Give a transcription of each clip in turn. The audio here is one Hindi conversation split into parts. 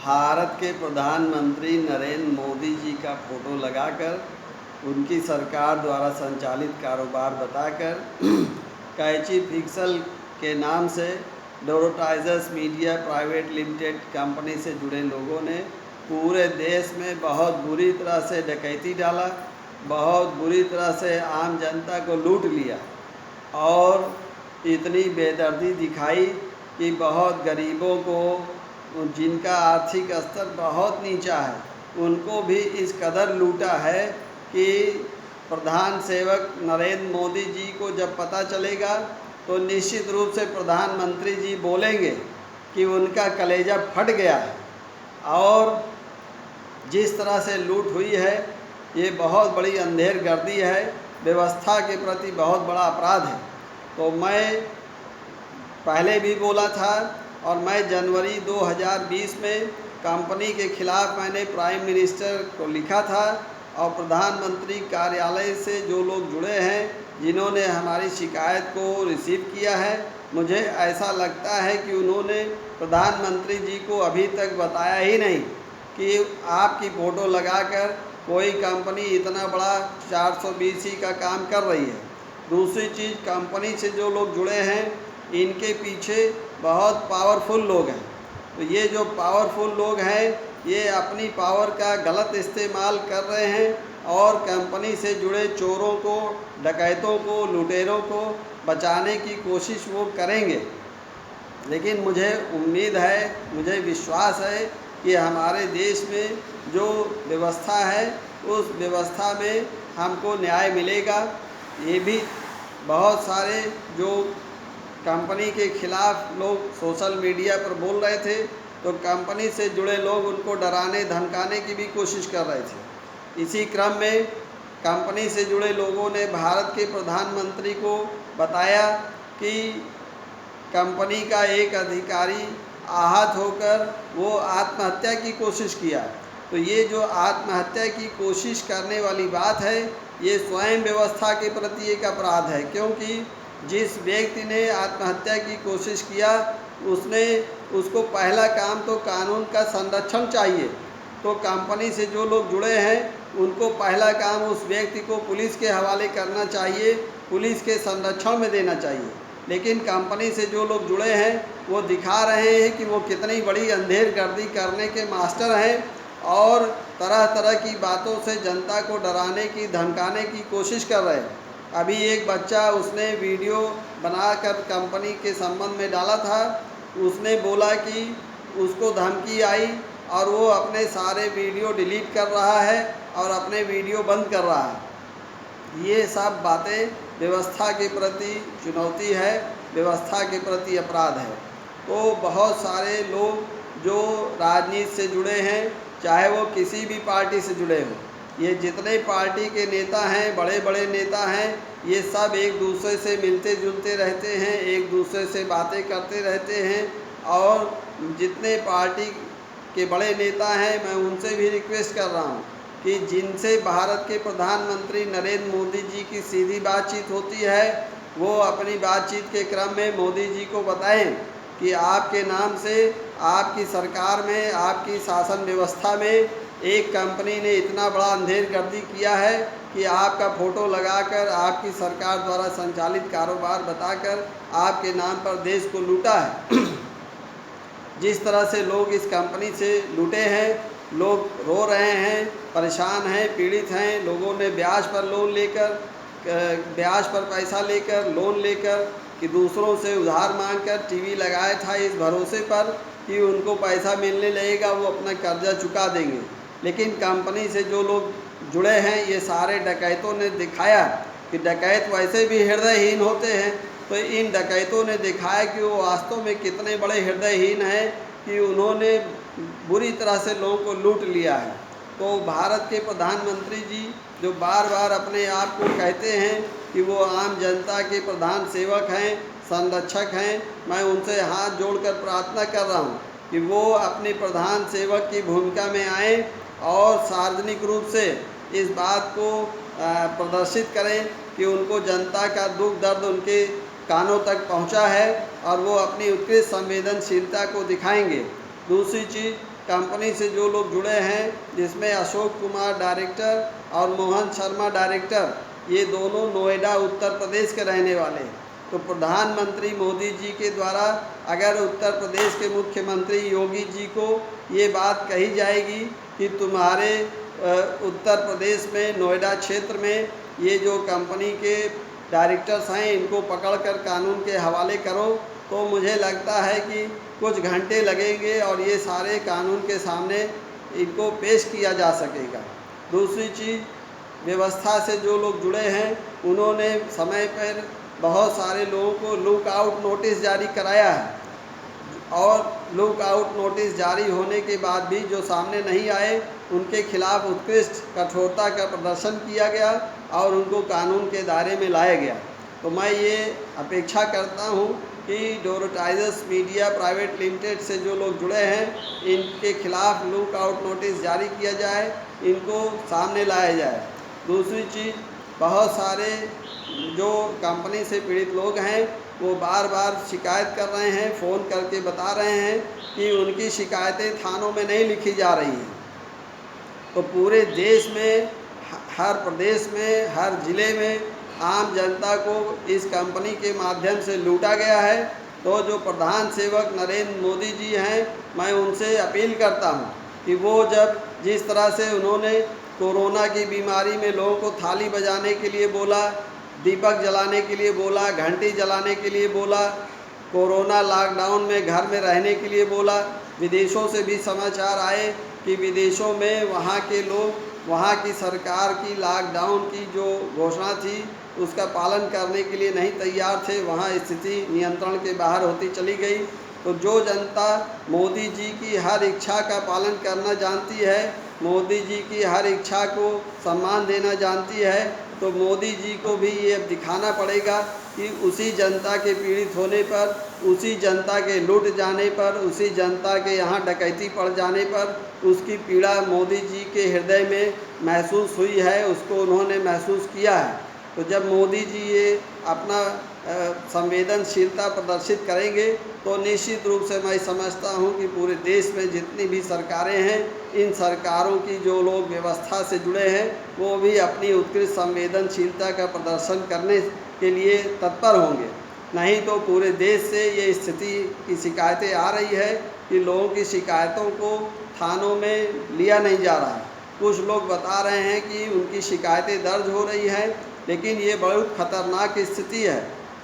भारत के प्रधानमंत्री नरेंद्र मोदी जी का फोटो लगाकर उनकी सरकार द्वारा संचालित कारोबार बताकर कैची पिक्सल के नाम से डोरोटाइजर्स मीडिया प्राइवेट लिमिटेड कंपनी से जुड़े लोगों ने पूरे देश में बहुत बुरी तरह से डकैती डाला, बहुत बुरी तरह से आम जनता को लूट लिया और इतनी बेदर्दी दिखाई कि बहुत गरीबों को, जिनका आर्थिक स्तर बहुत नीचा है, उनको भी इस कदर लूटा है कि प्रधान सेवक नरेंद्र मोदी जी को जब पता चलेगा तो निश्चित रूप से प्रधानमंत्री जी बोलेंगे कि उनका कलेजा फट गया है। और जिस तरह से लूट हुई है ये बहुत बड़ी अंधेरगर्दी है, व्यवस्था के प्रति बहुत बड़ा अपराध है। तो मैं पहले भी बोला था और मैं जनवरी 2020 में कंपनी के खिलाफ मैंने प्राइम मिनिस्टर को लिखा था और प्रधानमंत्री कार्यालय से जो लोग जुड़े हैं जिन्होंने हमारी शिकायत को रिसीव किया है, मुझे ऐसा लगता है कि उन्होंने प्रधानमंत्री जी को अभी तक बताया ही नहीं कि आपकी फ़ोटो लगाकर कोई कंपनी इतना बड़ा 420 का काम कर रही है। दूसरी चीज़, कंपनी से जो लोग जुड़े हैं इनके पीछे बहुत पावरफुल लोग हैं। तो ये जो पावरफुल लोग हैं ये अपनी पावर का गलत इस्तेमाल कर रहे हैं और कंपनी से जुड़े चोरों को, डकैतों को, लुटेरों को बचाने की कोशिश वो करेंगे। लेकिन मुझे उम्मीद है, मुझे विश्वास है कि हमारे देश में जो व्यवस्था है उस व्यवस्था में हमको न्याय मिलेगा। ये भी बहुत सारे जो कंपनी के खिलाफ लोग सोशल मीडिया पर बोल रहे थे तो कंपनी से जुड़े लोग उनको डराने धमकाने की भी कोशिश कर रहे थे। इसी क्रम में कंपनी से जुड़े लोगों ने भारत के प्रधानमंत्री को बताया कि कंपनी का एक अधिकारी आहत होकर वो आत्महत्या की कोशिश किया। तो ये जो आत्महत्या की कोशिश करने वाली बात है ये स्वयं व्यवस्था के प्रति एक अपराध है, क्योंकि जिस व्यक्ति ने आत्महत्या की कोशिश किया उसको पहला काम तो कानून का संरक्षण चाहिए। तो कंपनी से जो लोग जुड़े हैं उनको पहला काम उस व्यक्ति को पुलिस के हवाले करना चाहिए, पुलिस के संरक्षण में देना चाहिए। लेकिन कंपनी से जो लोग जुड़े हैं वो दिखा रहे हैं कि वो कितनी बड़ी अंधेरगर्दी करने के मास्टर हैं और तरह तरह की बातों से जनता को डराने की, धमकाने की कोशिश कर रहे हैं। अभी एक बच्चा उसने वीडियो बनाकर कंपनी के संबंध में डाला था, उसने बोला कि उसको धमकी आई और वो अपने सारे वीडियो डिलीट कर रहा है और अपने वीडियो बंद कर रहा है। ये सब बातें व्यवस्था के प्रति चुनौती है, व्यवस्था के प्रति अपराध है। तो बहुत सारे लोग जो राजनीति से जुड़े हैं, चाहे वो किसी भी पार्टी से जुड़े हों, ये जितने पार्टी के नेता हैं, बड़े बड़े नेता हैं, ये सब एक दूसरे से मिलते जुलते रहते हैं, एक दूसरे से बातें करते रहते हैं। और जितने पार्टी के बड़े नेता हैं मैं उनसे भी रिक्वेस्ट कर रहा हूँ कि जिनसे भारत के प्रधानमंत्री नरेंद्र मोदी जी की सीधी बातचीत होती है वो अपनी बातचीत के क्रम में मोदी जी को बताएं कि आपके नाम से आपकी सरकार में, आपकी शासन व्यवस्था में एक कंपनी ने इतना बड़ा अंधेरगर्दी किया है कि आपका फ़ोटो लगाकर आपकी सरकार द्वारा संचालित कारोबार बताकर आपके नाम पर देश को लूटा है। जिस तरह से लोग इस कंपनी से लूटे हैं, लोग रो रहे हैं, परेशान हैं, पीड़ित हैं। लोगों ने ब्याज पर लोन लेकर, ब्याज पर पैसा लेकर, लोन लेकर कि दूसरों से उधार मांगकर टीवी लगाया था इस भरोसे पर कि उनको पैसा मिलने लगेगा, वो अपना कर्जा चुका देंगे। लेकिन कंपनी से जो लोग जुड़े हैं ये सारे डकैतों ने दिखाया कि डकैत वैसे भी हृदयहीन होते हैं। तो इन डकैतों ने दिखाया कि वो वास्तव में कितने बड़े हृदयहीन हैं कि उन्होंने बुरी तरह से लोगों को लूट लिया है। तो भारत के प्रधानमंत्री जी जो बार बार अपने आप को कहते हैं कि वो आम जनता के प्रधान सेवक हैं, संरक्षक हैं, मैं उनसे हाथ जोड़कर प्रार्थना कर रहा हूँ कि वो अपने प्रधान सेवक की भूमिका में आएँ और सार्वजनिक रूप से इस बात को प्रदर्शित करें कि उनको जनता का दुख दर्द उनके कानों तक पहुंचा है और वो अपनी उत्कृष्ट संवेदनशीलता को दिखाएंगे। दूसरी चीज़, कंपनी से जो लोग जुड़े हैं, जिसमें अशोक कुमार डायरेक्टर और मोहन शर्मा डायरेक्टर, ये दोनों नोएडा उत्तर प्रदेश के रहने वाले। तो प्रधानमंत्री मोदी जी के द्वारा अगर उत्तर प्रदेश के मुख्यमंत्री योगी जी को ये बात कही जाएगी कि तुम्हारे उत्तर प्रदेश में नोएडा क्षेत्र में ये जो कंपनी के डायरेक्टर्स हैं इनको पकड़कर कानून के हवाले करो, तो मुझे लगता है कि कुछ घंटे लगेंगे और ये सारे कानून के सामने इनको पेश किया जा सकेगा। दूसरी चीज़, व्यवस्था से जो लोग जुड़े हैं उन्होंने समय पर बहुत सारे लोगों को लुक आउट नोटिस जारी कराया है, और लुक आउट नोटिस जारी होने के बाद भी जो सामने नहीं आए उनके खिलाफ उत्कृष्ट कठोरता का प्रदर्शन किया गया और उनको कानून के दायरे में लाया गया। तो मैं ये अपेक्षा करता हूँ कि डोरटाइजर्स मीडिया प्राइवेट लिमिटेड से जो लोग जुड़े हैं इनके खिलाफ लुक आउट नोटिस जारी किया जाए, इनको सामने लाया जाए। दूसरी चीज़, बहुत सारे जो कंपनी से पीड़ित लोग हैं वो बार बार शिकायत कर रहे हैं, फ़ोन करके बता रहे हैं कि उनकी शिकायतें थानों में नहीं लिखी जा रही हैं। तो पूरे देश में, हर प्रदेश में, हर ज़िले में आम जनता को इस कंपनी के माध्यम से लूटा गया है। तो जो प्रधान सेवक नरेंद्र मोदी जी हैं, मैं उनसे अपील करता हूं कि वो जब जिस तरह से उन्होंने कोरोना की बीमारी में लोगों को थाली बजाने के लिए बोला, दीपक जलाने के लिए बोला, घंटी जलाने के लिए बोला, कोरोना लॉकडाउन में घर में रहने के लिए बोला, विदेशों से भी समाचार आए कि विदेशों में वहाँ के लोग वहाँ की सरकार की लॉकडाउन की जो घोषणा थी उसका पालन करने के लिए नहीं तैयार थे, वहाँ स्थिति नियंत्रण के बाहर होती चली गई। तो जो जनता मोदी जी की हर इच्छा का पालन करना जानती है, मोदी जी की हर इच्छा को सम्मान देना जानती है, तो मोदी जी को भी ये दिखाना पड़ेगा कि उसी जनता के पीड़ित होने पर, उसी जनता के लूट जाने पर, उसी जनता के यहाँ डकैती पड़ जाने पर उसकी पीड़ा मोदी जी के हृदय में महसूस हुई है, उसको उन्होंने महसूस किया है। तो जब मोदी जी ये अपना संवेदनशीलता प्रदर्शित करेंगे तो निश्चित रूप से मैं समझता हूँ कि पूरे देश में जितनी भी सरकारें हैं, इन सरकारों की जो लोग व्यवस्था से जुड़े हैं वो भी अपनी उत्कृष्ट संवेदनशीलता का प्रदर्शन करने के लिए तत्पर होंगे। नहीं तो पूरे देश से ये स्थिति की शिकायतें आ रही है कि लोगों की शिकायतों को थानों में लिया नहीं जा रहा है। कुछ लोग बता रहे हैं कि उनकी शिकायतें दर्ज हो रही हैं, लेकिन ये बहुत खतरनाक स्थिति है।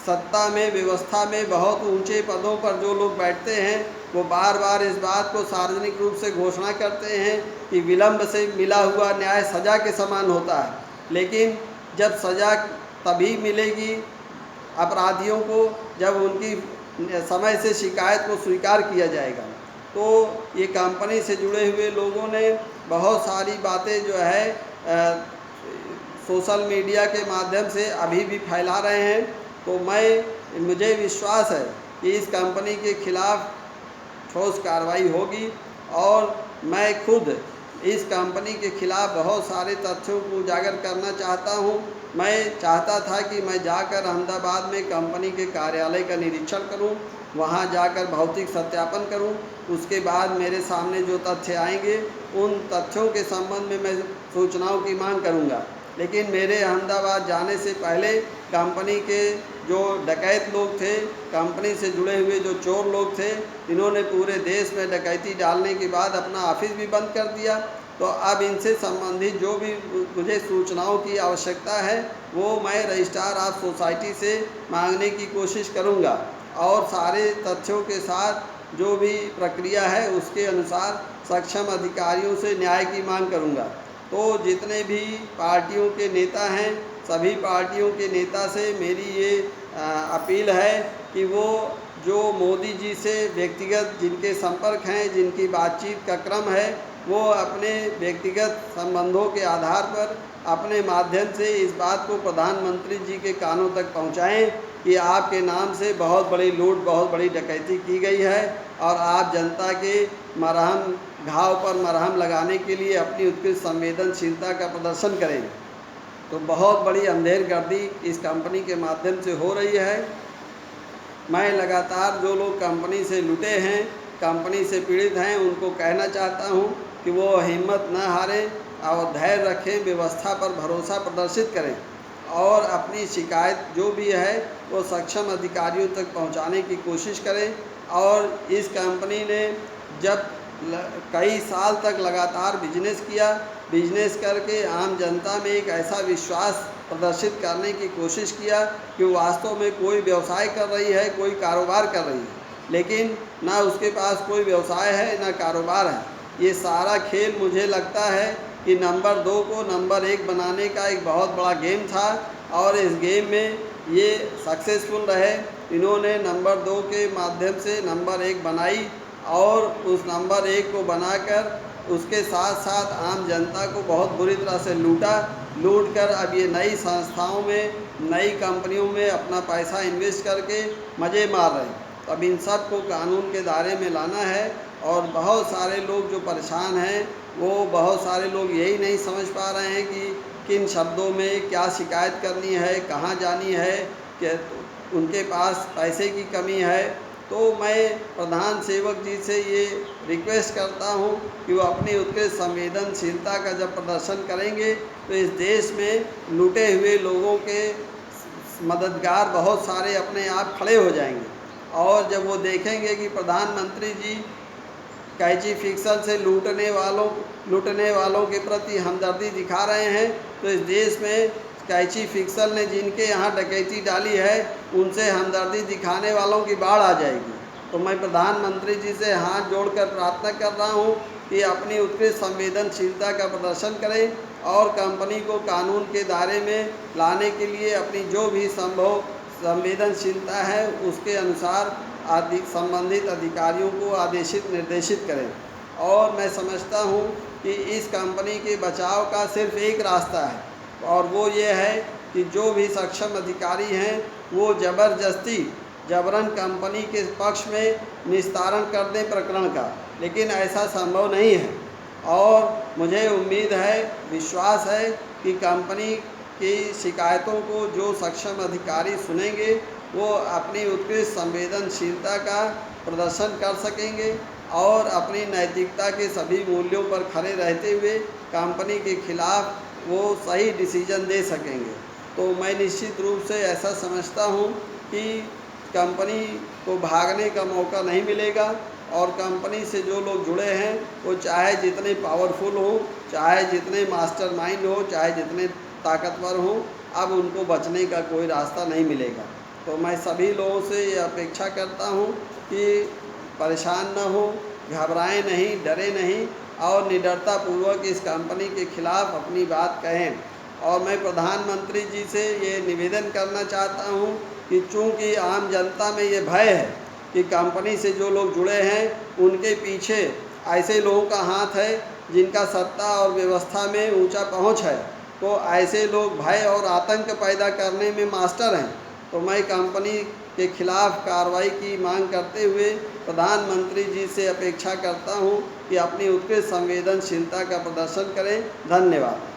सत्ता में, व्यवस्था में बहुत ऊंचे पदों पर जो लोग बैठते हैं वो बार बार इस बात को सार्वजनिक रूप से घोषणा करते हैं कि विलंब से मिला हुआ न्याय सज़ा के समान होता है, लेकिन जब सज़ा तभी मिलेगी अपराधियों को जब उनकी समय से शिकायत को स्वीकार किया जाएगा। तो ये कंपनी से जुड़े हुए लोगों ने बहुत सारी बातें जो है सोशल मीडिया के माध्यम से अभी भी फैला रहे हैं। तो मुझे विश्वास है कि इस कंपनी के खिलाफ ठोस कार्रवाई होगी, और मैं खुद इस कंपनी के खिलाफ बहुत सारे तथ्यों को उजागर करना चाहता हूं। मैं चाहता था कि मैं जाकर अहमदाबाद में कंपनी के कार्यालय का निरीक्षण करूं, वहां जाकर भौतिक सत्यापन करूं, उसके बाद मेरे सामने जो तथ्य आएंगे उन तथ्यों के संबंध में मैं सूचनाओं की मांग करूंगा। लेकिन मेरे अहमदाबाद जाने से पहले कंपनी के जो डकैत लोग थे, कंपनी से जुड़े हुए जो चोर लोग थे, इन्होंने पूरे देश में डकैती डालने के बाद अपना ऑफिस भी बंद कर दिया। तो अब इनसे संबंधित जो भी मुझे सूचनाओं की आवश्यकता है वो मैं रजिस्ट्रार ऑफ सोसाइटी से मांगने की कोशिश करूंगा, और सारे तथ्यों के साथ जो भी प्रक्रिया है उसके अनुसार सक्षम अधिकारियों से न्याय की मांग करूंगा। तो जितने भी पार्टियों के नेता हैं, सभी पार्टियों के नेता से मेरी ये अपील है कि वो जो मोदी जी से व्यक्तिगत जिनके संपर्क हैं, जिनकी बातचीत का क्रम है, वो अपने व्यक्तिगत संबंधों के आधार पर अपने माध्यम से इस बात को प्रधानमंत्री जी के कानों तक पहुंचाएं कि आपके नाम से बहुत बड़ी लूट, बहुत बड़ी डकैती की गई है, और आप जनता के घाव पर मरहम लगाने के लिए अपनी उत्कृष्ट संवेदनशीलता का प्रदर्शन करें। तो बहुत बड़ी अंधेरगर्दी इस कंपनी के माध्यम से हो रही है। मैं लगातार जो लोग कंपनी से लुटे हैं, कंपनी से पीड़ित हैं उनको कहना चाहता हूं कि वो हिम्मत न हारें और धैर्य रखें, व्यवस्था पर भरोसा प्रदर्शित करें और अपनी शिकायत जो भी है वो सक्षम अधिकारियों तक पहुंचाने की कोशिश करें। और इस कंपनी ने जब कई साल तक लगातार बिजनेस करके आम जनता में एक ऐसा विश्वास प्रदर्शित करने की कोशिश किया कि वास्तव में कोई व्यवसाय कर रही है, कोई कारोबार कर रही है, लेकिन ना उसके पास कोई व्यवसाय है ना कारोबार है। ये सारा खेल मुझे लगता है कि नंबर 2 को नंबर 1 बनाने का एक बहुत बड़ा गेम था और इस गेम में ये सक्सेसफुल रहे। इन्होंने नंबर 2 के माध्यम से नंबर 1 बनाई और उस नंबर 1 को बनाकर उसके साथ साथ आम जनता को बहुत बुरी तरह से लूट कर अब ये नई संस्थाओं में, नई कंपनियों में अपना पैसा इन्वेस्ट करके मज़े मार रहे हैं। तो अब इन सब को कानून के दायरे में लाना है और बहुत सारे लोग जो परेशान हैं वो बहुत सारे लोग यही नहीं समझ पा रहे हैं कि किन शब्दों में क्या शिकायत करनी है, कहाँ जानी है, कि उनके पास पैसे की कमी है। तो मैं प्रधान सेवक जी से ये रिक्वेस्ट करता हूँ कि वो अपनी उत्कृष्ट संवेदनशीलता का जब प्रदर्शन करेंगे तो इस देश में लूटे हुए लोगों के मददगार बहुत सारे अपने आप खड़े हो जाएंगे। और जब वो देखेंगे कि प्रधानमंत्री जी कैची फिक्सल से लूटने वालों के प्रति हमदर्दी दिखा रहे हैं तो इस देश में कैची फिक्सल ने जिनके यहाँ डकैती डाली है उनसे हमदर्दी दिखाने वालों की बाढ़ आ जाएगी। तो मैं प्रधानमंत्री जी से हाथ जोड़कर प्रार्थना कर रहा हूँ कि अपनी उत्कृष्ट संवेदनशीलता का प्रदर्शन करें और कंपनी को कानून के दायरे में लाने के लिए अपनी जो भी संभव संवेदनशीलता है उसके अनुसार संबंधित अधिकारियों को निर्देशित करें। और मैं समझता हूँ कि इस कंपनी के बचाव का सिर्फ एक रास्ता है और वो ये है कि जो भी सक्षम अधिकारी हैं वो जबरन कंपनी के पक्ष में निस्तारण कर दें प्रकरण का, लेकिन ऐसा संभव नहीं है। और मुझे उम्मीद है, विश्वास है कि कंपनी की शिकायतों को जो सक्षम अधिकारी सुनेंगे वो अपनी उत्कृष्ट संवेदनशीलता का प्रदर्शन कर सकेंगे और अपनी नैतिकता के सभी मूल्यों पर खड़े रहते हुए कंपनी के खिलाफ वो सही डिसीजन दे सकेंगे। तो मैं निश्चित रूप से ऐसा समझता हूँ कि कंपनी को भागने का मौका नहीं मिलेगा और कंपनी से जो लोग जुड़े हैं वो चाहे जितने पावरफुल हों, चाहे जितने मास्टरमाइंड हो, चाहे जितने ताकतवर हों, अब उनको बचने का कोई रास्ता नहीं मिलेगा। तो मैं सभी लोगों से ये अपेक्षा करता हूँ कि परेशान न हो, घबराएं नहीं, डरे नहीं और निडरतापूर्वक इस कंपनी के खिलाफ अपनी बात कहें। और मैं प्रधानमंत्री जी से ये निवेदन करना चाहता हूँ कि चूँकि आम जनता में ये भय है कि कंपनी से जो लोग जुड़े हैं उनके पीछे ऐसे लोगों का हाथ है जिनका सत्ता और व्यवस्था में ऊंचा पहुंच है, तो ऐसे लोग भय और आतंक पैदा करने में मास्टर हैं। तो मैं कंपनी के खिलाफ कार्रवाई की मांग करते हुए प्रधानमंत्री जी से अपेक्षा करता हूं कि अपनी उत्कृष्ट संवेदनशीलता का प्रदर्शन करें। धन्यवाद।